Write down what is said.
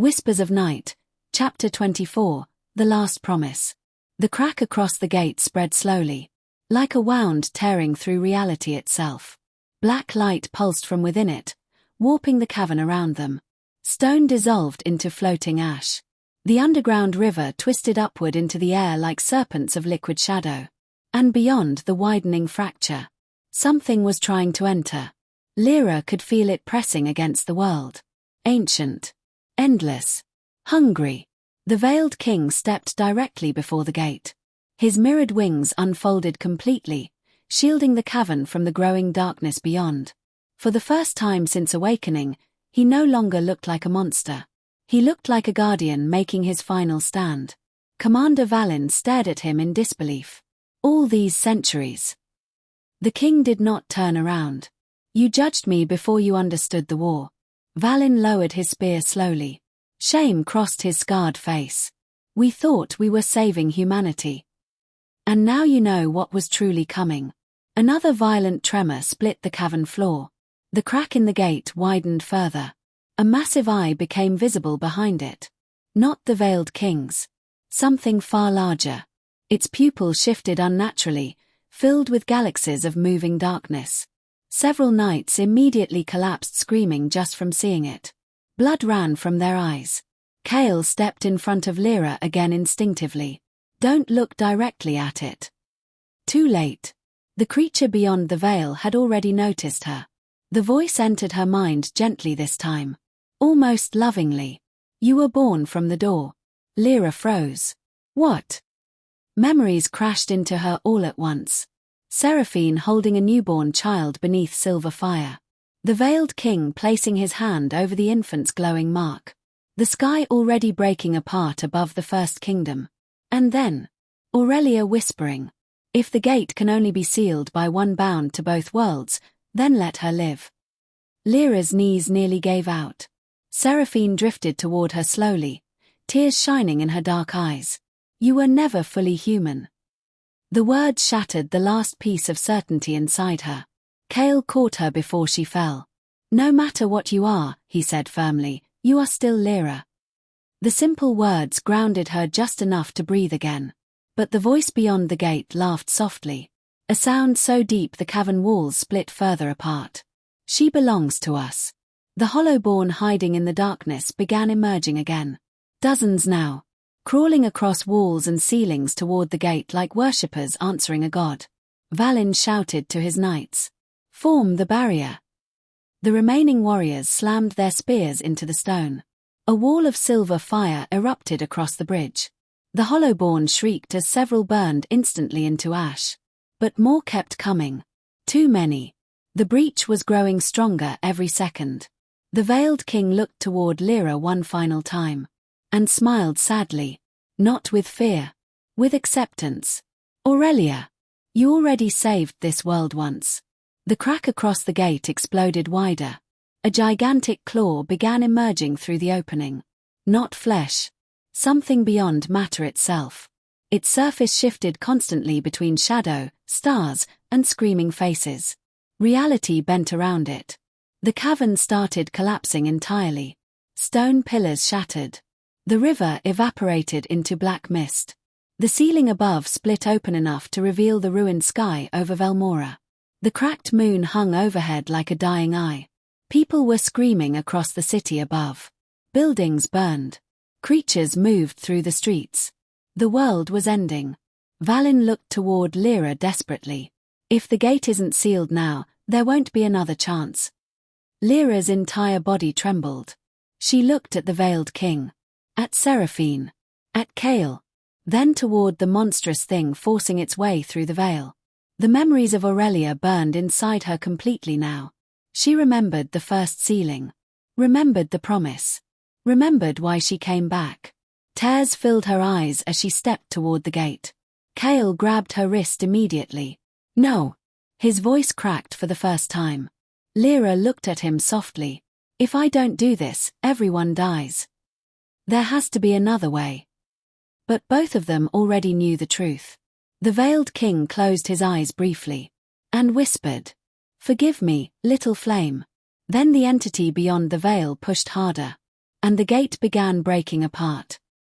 Whispers of Night, Chapter 24, The Last Promise. The crack across the gate spread slowly, like a wound tearing through reality itself. Black light pulsed from within it, warping the cavern around them. Stone dissolved into floating ash. The underground river twisted upward into the air like serpents of liquid shadow. And beyond the widening fracture, something was trying to enter. Lira could feel it pressing against the world. Ancient. Endless. Hungry. The veiled king stepped directly before the gate. His mirrored wings unfolded completely, shielding the cavern from the growing darkness beyond. For the first time since awakening, he no longer looked like a monster. He looked like a guardian making his final stand. Commander Valin stared at him in disbelief. All these centuries. The king did not turn around. You judged me before you understood the war. Valin lowered his spear slowly. Shame crossed his scarred face. We thought we were saving humanity. And now you know what was truly coming. Another violent tremor split the cavern floor. The crack in the gate widened further. A massive eye became visible behind it. Not the veiled king's. Something far larger. Its pupil shifted unnaturally, filled with galaxies of moving darkness. Several knights immediately collapsed screaming just from seeing it. Blood ran from their eyes. Kale stepped in front of Lira again instinctively. Don't look directly at it. Too late. The creature beyond the veil had already noticed her. The voice entered her mind gently this time. Almost lovingly. You were born from the door. Lira froze. What? Memories crashed into her all at once. Seraphine holding a newborn child beneath silver fire. The veiled king placing his hand over the infant's glowing mark. The sky already breaking apart above the first kingdom. And then, Aurelia whispering, if the gate can only be sealed by one bound to both worlds, then let her live. Lyra's knees nearly gave out. Seraphine drifted toward her slowly, tears shining in her dark eyes. You were never fully human. The words shattered the last piece of certainty inside her. Kale caught her before she fell. No matter what you are, he said firmly, you are still Lira. The simple words grounded her just enough to breathe again. But the voice beyond the gate laughed softly. A sound so deep the cavern walls split further apart. She belongs to us. The hollowborn hiding in the darkness began emerging again. Dozens now. Crawling across walls and ceilings toward the gate like worshippers answering a god. Valin shouted to his knights. Form the barrier. The remaining warriors slammed their spears into the stone. A wall of silver fire erupted across the bridge. The hollowborn shrieked as several burned instantly into ash. But more kept coming. Too many. The breach was growing stronger every second. The veiled king looked toward Lira one final time. And smiled sadly. Not with fear. With acceptance. Aurelia. You already saved this world once. The crack across the gate exploded wider. A gigantic claw began emerging through the opening. Not flesh. Something beyond matter itself. Its surface shifted constantly between shadow, stars, and screaming faces. Reality bent around it. The cavern started collapsing entirely. Stone pillars shattered. The river evaporated into black mist. The ceiling above split open enough to reveal the ruined sky over Velmora. The cracked moon hung overhead like a dying eye. People were screaming across the city above. Buildings burned. Creatures moved through the streets. The world was ending. Valin looked toward Lira desperately. If the gate isn't sealed now, there won't be another chance. Lyra's entire body trembled. She looked at the veiled king. At Seraphine. At Kale. Then toward the monstrous thing forcing its way through the veil. The memories of Aurelia burned inside her completely now. She remembered the first sealing. Remembered the promise. Remembered why she came back. Tears filled her eyes as she stepped toward the gate. Kale grabbed her wrist immediately. No. His voice cracked for the first time. Lira looked at him softly. If I don't do this, everyone dies. There has to be another way. But both of them already knew the truth. The veiled king closed his eyes briefly. And whispered. Forgive me, little flame. Then the entity beyond the veil pushed harder. and the gate began breaking apart.